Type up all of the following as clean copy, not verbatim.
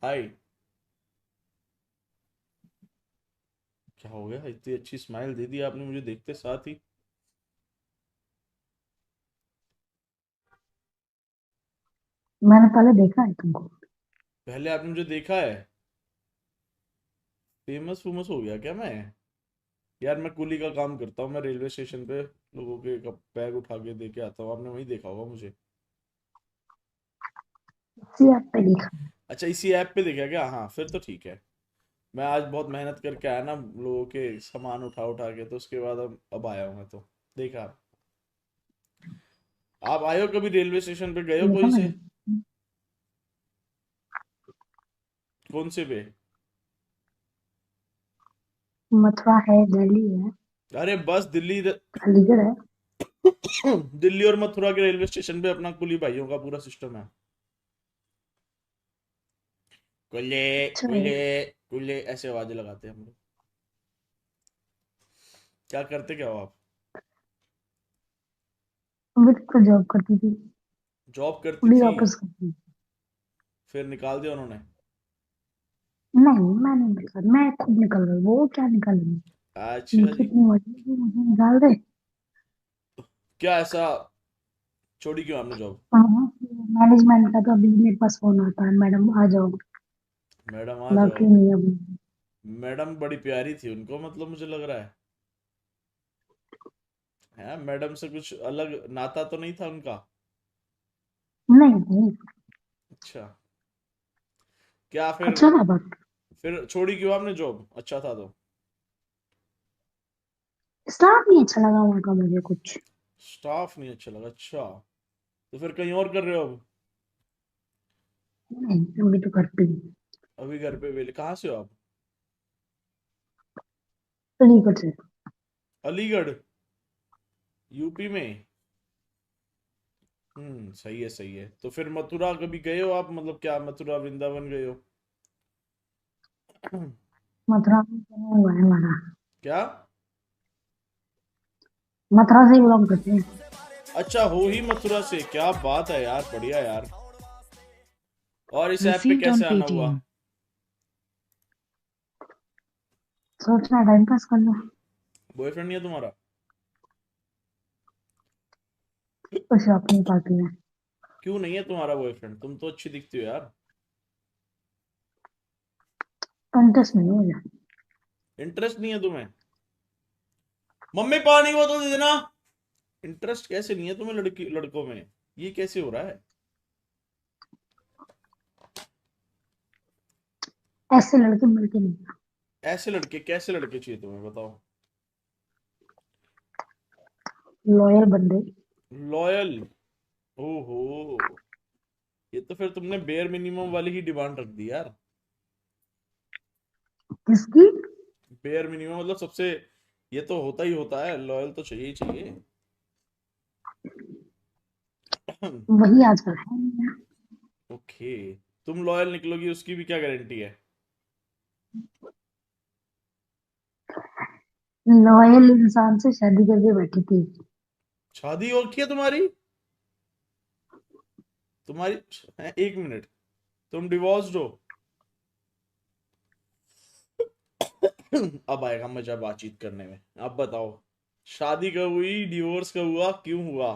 हाय। क्या हो गया, इतनी अच्छी स्माइल दे दी आपने मुझे देखते साथ ही। मैंने पहले देखा है तुमको। पहले आपने मुझे देखा है? फेमस फेमस हो गया क्या मैं? यार मैं कुली का काम करता हूँ, मैं रेलवे स्टेशन पे लोगों के बैग उठा के दे के आता हूँ, आपने वहीं देखा होगा मुझे। इसी ऐप पे देखा है। अच्छा, इसी ऐप पे देखा क्या? हाँ फिर तो ठीक है। मैं आज बहुत मेहनत करके आया ना, लोगों के सामान उठा उठा के, तो उसके बाद अब आया हूँ मैं तो। देखा। आप आए हो कभी रेलवे स्टेशन पे, गए हो देखा कोई से? मैंने। कौन से पे? मथुरा है, दिल्ली है, अरे बस दिल्ली अलीगढ़ है। दिल्ली और मथुरा के रेलवे स्टेशन पे अपना कुली भाइयों का पूरा सिस्टम है। कुल्ले अच्छा है। कुल्ले कुल्ले ऐसे आवाजें लगाते हैं हम लोग। क्या करते क्या हो आप? अभी तक तो जॉब करती थी। जॉब करती पुलिस थी? ऑफिस करती थी। फिर निकाल दिया उन्होंने? नहीं, मैं नहीं निकल, मैं खुद निकल गई, वो क्या निकल गई। अच्छा उनकी जी। इतनी मर्जी थी मुझे निकाल दे। क्या ऐसा? छोड़ी क्यों आपने जॉब? मैनेजमेंट का तो अभी मेरे पास फोन आता है, मैडम आ जाओ। मैडम आ जाओ। लौकी नहीं है अभी। मैडम बड़ी प्यारी थी उनको, मतलब मुझे लग रहा है मैडम से कुछ अलग नाता तो नहीं था उनका? नहीं नहीं। अच्छा। क्या फिर? अच्छा था बट फिर छोड़ी क्यों आपने जॉब, अच्छा था तो? स्टाफ नहीं अच्छा लगा उनका मुझे कुछ। स्टाफ नहीं अच्छा लगा, अच्छा। तो फिर कहीं और कर रहे हो अब? नहीं, अभी तो करती हूँ। अभी घर पे वेले कहाँ से हो आप? अलीगढ़ से। अलीगढ़? यूपी में? सही है सही है। तो फिर मथुरा कभी गए हो आप, मतलब क्या मथुरा वृंदावन गए हो? मथुरा में जन्म हुआ है हमारा। क्या? मथुरा से बिलोंग करते हैं। अच्छा, हो ही मथुरा से, क्या बात है यार, बढ़िया यार। और इस ऐप पे Received कैसे on आना हुआ? Paytm. सोचना टाइम पास करना। बॉयफ्रेंड नहीं है तुम्हारा? तो शौक नहीं पाती है। क्यों नहीं है तुम्हारा बॉयफ्रेंड? तुम तो अच्छी दिखती हो यार। इंटरेस्ट नहीं है मुझे। इंटरेस्ट नहीं है तुम्हें? मम्मी पानी की बोतल दे देना। इंटरेस्ट कैसे नहीं है तुम्हें लड़की लड़कों में? ये कैसे हो रहा है? ऐसे लड़के मिलते नहीं। ऐसे लड़के कैसे लड़के चाहिए तुम्हें, बताओ? लॉयल बंदे। लॉयल? ओहो। ये तो फिर तुमने बेयर मिनिमम वाली ही डिमांड रख दी यार। किसकी? बेयर मिनिमम मतलब सबसे, ये तो होता ही होता है, लॉयल तो चाहिए ही चाहिए। वही आजकल है नहीं है। ओके। तुम लॉयल निकलोगी उसकी भी क्या गारंटी है? लॉयल इंसान से शादी करके बैठी थी। शादी हो रखी है तुम्हारी? तुम्हारी एक मिनट, तुम डिवोर्स्ड हो? अब आएगा मजा बातचीत करने में। अब बताओ, शादी कब हुई, डिवोर्स कब हुआ, क्यों हुआ?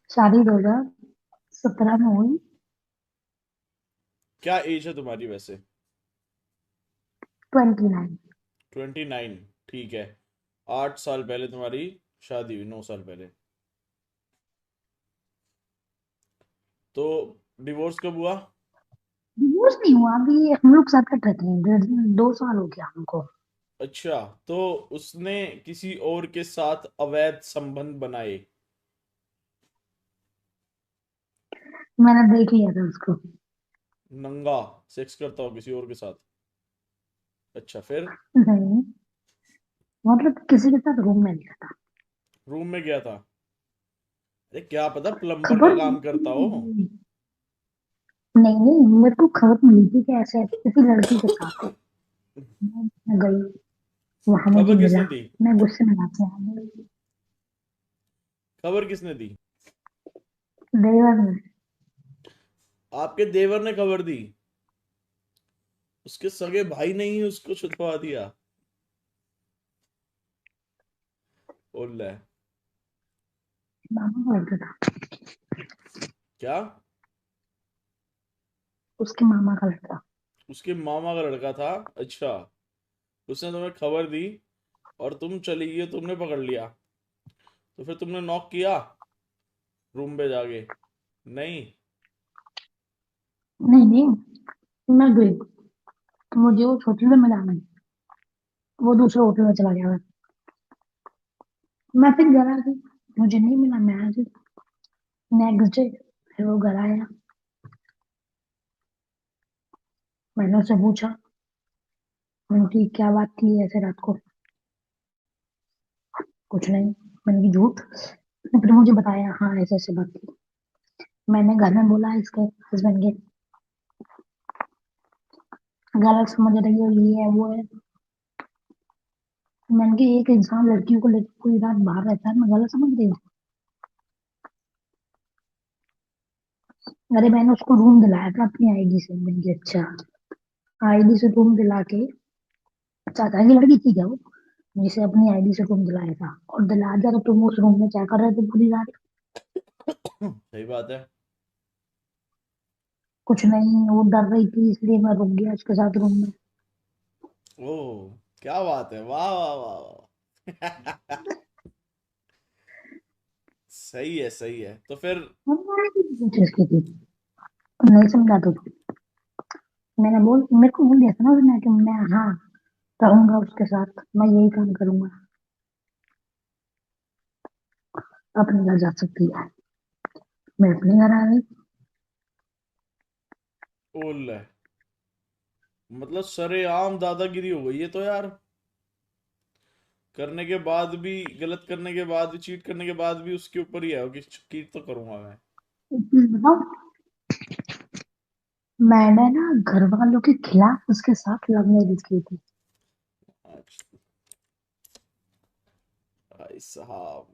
शादी 2017 में हुई। क्या एज है तुम्हारी वैसे? 29। 29? ठीक है। 8 साल पहले तुम्हारी शादी हुई, 9 साल पहले। तो डिवोर्स कब हुआ? डिवोर्स नहीं हुआ, अभी हम लोग सेपरेट रहते हैं, 2 साल हो गया हमको। अच्छा। तो उसने किसी और के साथ अवैध संबंध बनाए? मैंने देख लिया था उसको। नंगा सेक्स करता हो किसी और के साथ? अच्छा फिर? नहीं, मतलब किसी के साथ रूम में लिया था। रूम में गया था? अरे क्या पता प्लम्बर का खबर काम करता हो। नहीं। नहीं नहीं, मेरे को खबर मिली थी कि ऐसे ऐसे किसी लड़की के साथ है। मैं गई, वहां मुझे खबर मिला। किसने दी? मैं गुस्से में आ गया। खबर किसने दी? देवर में। आपके देवर ने खबर दी, उसके सगे भाई ने ही उसको छुड़वा दिया। बोल रहा है मामा का लड़का था। क्या? उसके मामा का लड़का। उसके मामा का लड़का था? अच्छा, उसने तुम्हें खबर दी और तुम चली गई, तुमने पकड़ लिया, तो फिर तुमने नॉक किया रूम पे जाके? नहीं? नहीं नहीं, मैं गई, मुझे वो होटल में मिला नहीं, वो दूसरे होटल में चला गया। मैं फिर घर आ गई, मुझे नहीं मिला, मैं आ गई नेक्स्ट डे। फिर वो घर आया, मैंने उससे पूछा, उनकी क्या बात थी ऐसे रात को? कुछ नहीं। मैंने की झूठ? उसने फिर मुझे बताया, हाँ ऐसे ऐसे बात थी। मैंने घर में बोला इसके हस्बैंड के, गलत समझ रही हो, ये है वो है। मैंने कि एक इंसान लड़कियों को लेकर पूरी रात बाहर रहता है, मैं गलत समझ रही हूँ? अरे मैंने उसको रूम दिलाया था अपनी आईडी से। मैंने कहा अच्छा, आईडी से रूम दिला के, चाचा की लड़की थी क्या वो, जिसे अपनी आईडी से रूम दिलाया था? और दिला दिया तो तुम उस रूम में क्या कर रहे थे पूरी रात? सही बात है। कुछ नहीं, वो डर रही थी इसलिए मैं रुक गया उसके साथ रूम में। ओह, क्या बात है, वाह वाह वाह वाह। सही है, सही है। तो फिर मैंने कुछ इसकी थी, नहीं समझा तो। मैंने बोल, मेरे को बोल दिया था ना उसने कि मैं, हाँ, रहूंगा उसके साथ, मैं यही काम करूंगा। अपने घर जा सकती है। मैं अपने घर आ गई। बोल रहा है, मतलब सरेआम दादागिरी हो गई है तो यार। करने के बाद भी, गलत करने के बाद भी, चीट करने के बाद भी उसके ऊपर ही है कि चीट तो करूंगा मैं। एक चीज बताओ, मैंने ना घर वालों के खिलाफ उसके साथ लव मैरिज की थी। अच्छा, भाई साहब,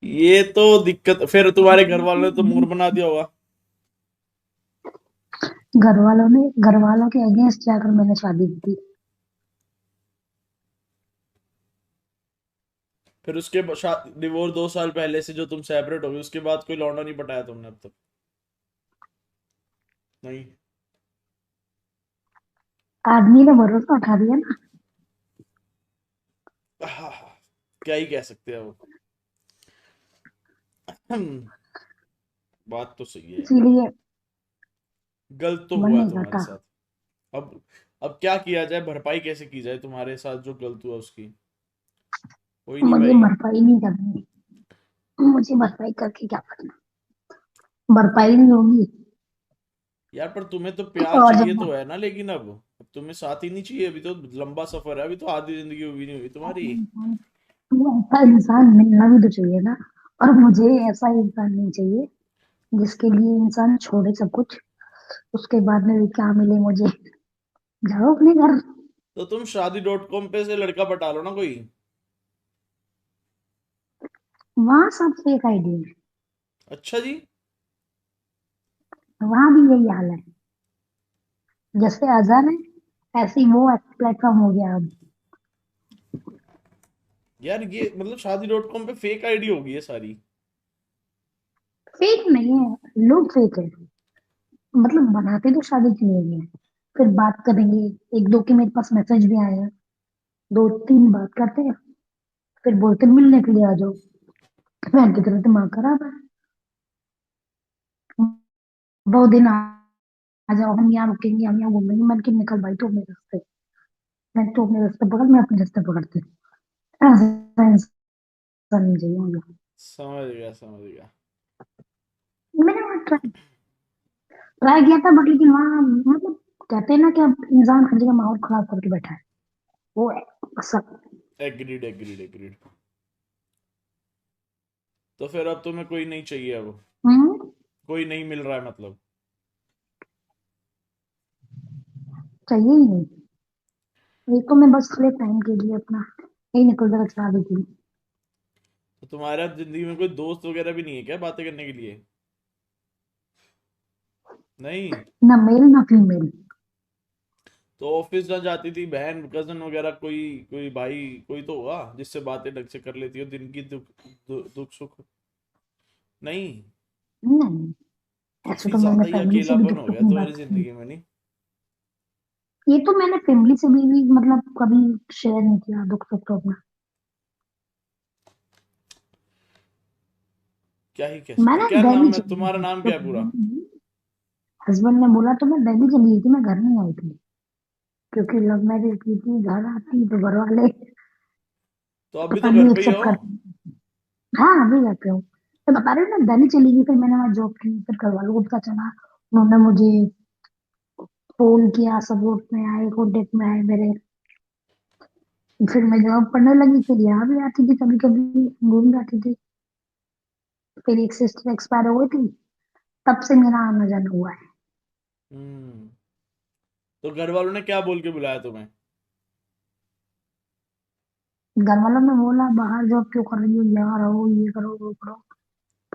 ये तो दिक्कत। फिर तुम्हारे घर वालों ने तो मूड बना दिया होगा। घर वालों के अगेंस्ट जाकर मैंने शादी की थी। फिर उसके डिवोर्स 2 साल पहले से जो तुम सेपरेट हो गए, उसके बाद कोई लौंडा नहीं पटाया तुमने अब तक? नहीं? आदमी ने भरोसा उठा दिया ना। आहा, क्या ही कह सकते हैं वो। बात तो सही है यार। इसीलिए गलत तो मन हुआ है नहीं तुम्हारे करता। साथ। अब क्या किया जाए, भरपाई कैसे की जाए तुम्हारे साथ जो गलत हुआ उसकी? हो ही नहीं मुझे पाएगी। भरपाई नहीं करनी, मुझे भरपाई करके क्या करना? भरपाई नहीं होगी। यार पर तुम्हें तो प्यार और चाहिए जब तो है ना, लेकिन अब तुम्हें साथ ही नहीं चाहिए? अभी तो लंबा सफर है, अभी तो आधी जिंदगी हुई नहीं हुई तुम्हारी। तो ऐसा इंसान मिलना भी तो चाहिए ना। और मुझे ऐसा इंसान नहीं चाहिए जिसके लिए इंसान छोड़े सब कुछ, उसके बाद में भी क्या मिले मुझे। जाओ अपने घर। तो तुम शादी.com पे से लड़का पटा लो ना कोई। वहां सब फेक आईडी है, अच्छा जी। वहां भी यही हाल है। जैसे अजहर है, ऐसे ही वो प्लेटफॉर्म हो गया अब। यार ये मतलब शादी.com पे फेक आईडी होगी ये सारी? फेक नहीं है, लोग फेक है। मतलब बनाते तो शादी के लिए ही है, फिर बात करेंगे। एक दो के मेरे पास मैसेज भी आए हैं, दो तीन बात करते हैं, फिर बोलते हैं, मिलने के लिए आ जाओ। मैं की तरह दिमाग खराब है। वो दिन आ जाओ, हम यहाँ रुकेंगे, हम यहाँ घूमेंगे। मैं कि निकल भाई, तो अपने रास्ते। मैं तो अपने रास्ते पकड़, मैं अपने रास्ते पकड़ती हूँ। ऐसा इंसान नहीं चाहिए मुझे। समझ गया, समझ गया। मैंने वहाँ ट्राई ट्राई किया था, बट लेकिन वहाँ मतलब कहते हैं ना कि अब इंसान हर जगह माहौल खराब करके बैठा है, वो है सब। Agreed, agreed, agreed. तो फिर अब तुम्हें कोई नहीं चाहिए अब? हम्म। कोई नहीं मिल रहा है मतलब? चाहिए ही नहीं। एक तो मैं बस खाली टाइम के लिए अपना यही निकल कर चला देती हूँ। तो तुम्हारा जिंदगी में कोई दोस्त वगैरह भी नहीं है क्या बातें करने के लिए? नहीं, ना मेल ना फीमेल। तो ऑफिस ना जाती थी बहन कजन वगैरह, कोई कोई भाई, कोई तो होगा जिससे बातें ढंग से कर लेती हो, दिन की दुख सुख। नहीं, नहीं, ऐसे काफी तो मैंने ज्यादा ही फैमिली से भी अकेलापन दुख हो सुख गया की तुम्हारी बात की। जिंदगी में, नहीं? ये तो मैंने फैमिली से भी मतलब कभी शेयर नहीं किया दुख सुख तो अपना। क्या ही कह सकते, मैंने क्या दिल्ली नाम है चली गई तुम्हारा, थी नाम तो क्या है पूरा? हस्बैंड ने बोला तो मैं दिल्ली चली गई थी, मैं घर नहीं आई थी। क्योंकि लव मैरिज की थी, घर आती तो घर वाले तो अभी पता तो घर नहीं पे ही एक्सेप्ट हो? करते। हाँ अभी जाते हूँ। तो बता रही हूँ ना, दिल्ली चली गई, फिर मैंने वहाँ जॉब की, फिर घर वालों को पता चला। उन्होंने मुझे फोन किया, सपोर्ट में आए, कॉन्टेक्ट में आए मेरे। फिर मैं जॉब करने लगी, फिर यहाँ भी आती थी, कभी कभी घूम जाती थी। फिर एक सिस्टर एक्सपायर हो गई थी, तब से मेरा आना जाना हुआ है। हम्म। तो घर वालों ने क्या बोल के बुलाया तुम्हें? घर वालों ने बोला बाहर जॉब क्यों कर रही हो, यहाँ रहो, ये करो वो करो।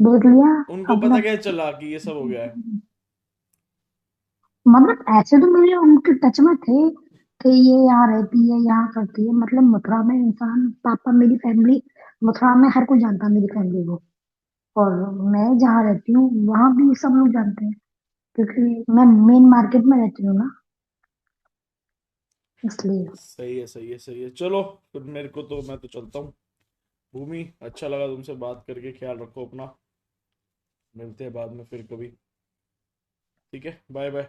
देख लिया उनको अपना। पता क्या चला कि ये सब हो गया है? मतलब ऐसे तो मेरे उनके टच में थे कि ये यहाँ रहती है, यहाँ करती है, मतलब मथुरा में इंसान, पापा मेरी फैमिली, मथुरा में हर कोई जानता है मेरी फैमिली को। और मैं जहाँ रहती हूँ वहां भी सब लोग जानते हैं, क्योंकि मैं मेन मार्केट में रहती हूँ ना, इसलिए। सही है, सही है, सही है। चलो, फिर मेरे को तो, मैं तो चलता हूँ। भूमि, अच्छा लगा तुमसे बात करके, ख्याल रखो अपना। मिलते हैं बाद में फिर कभी। ठीक है, बाय बाय।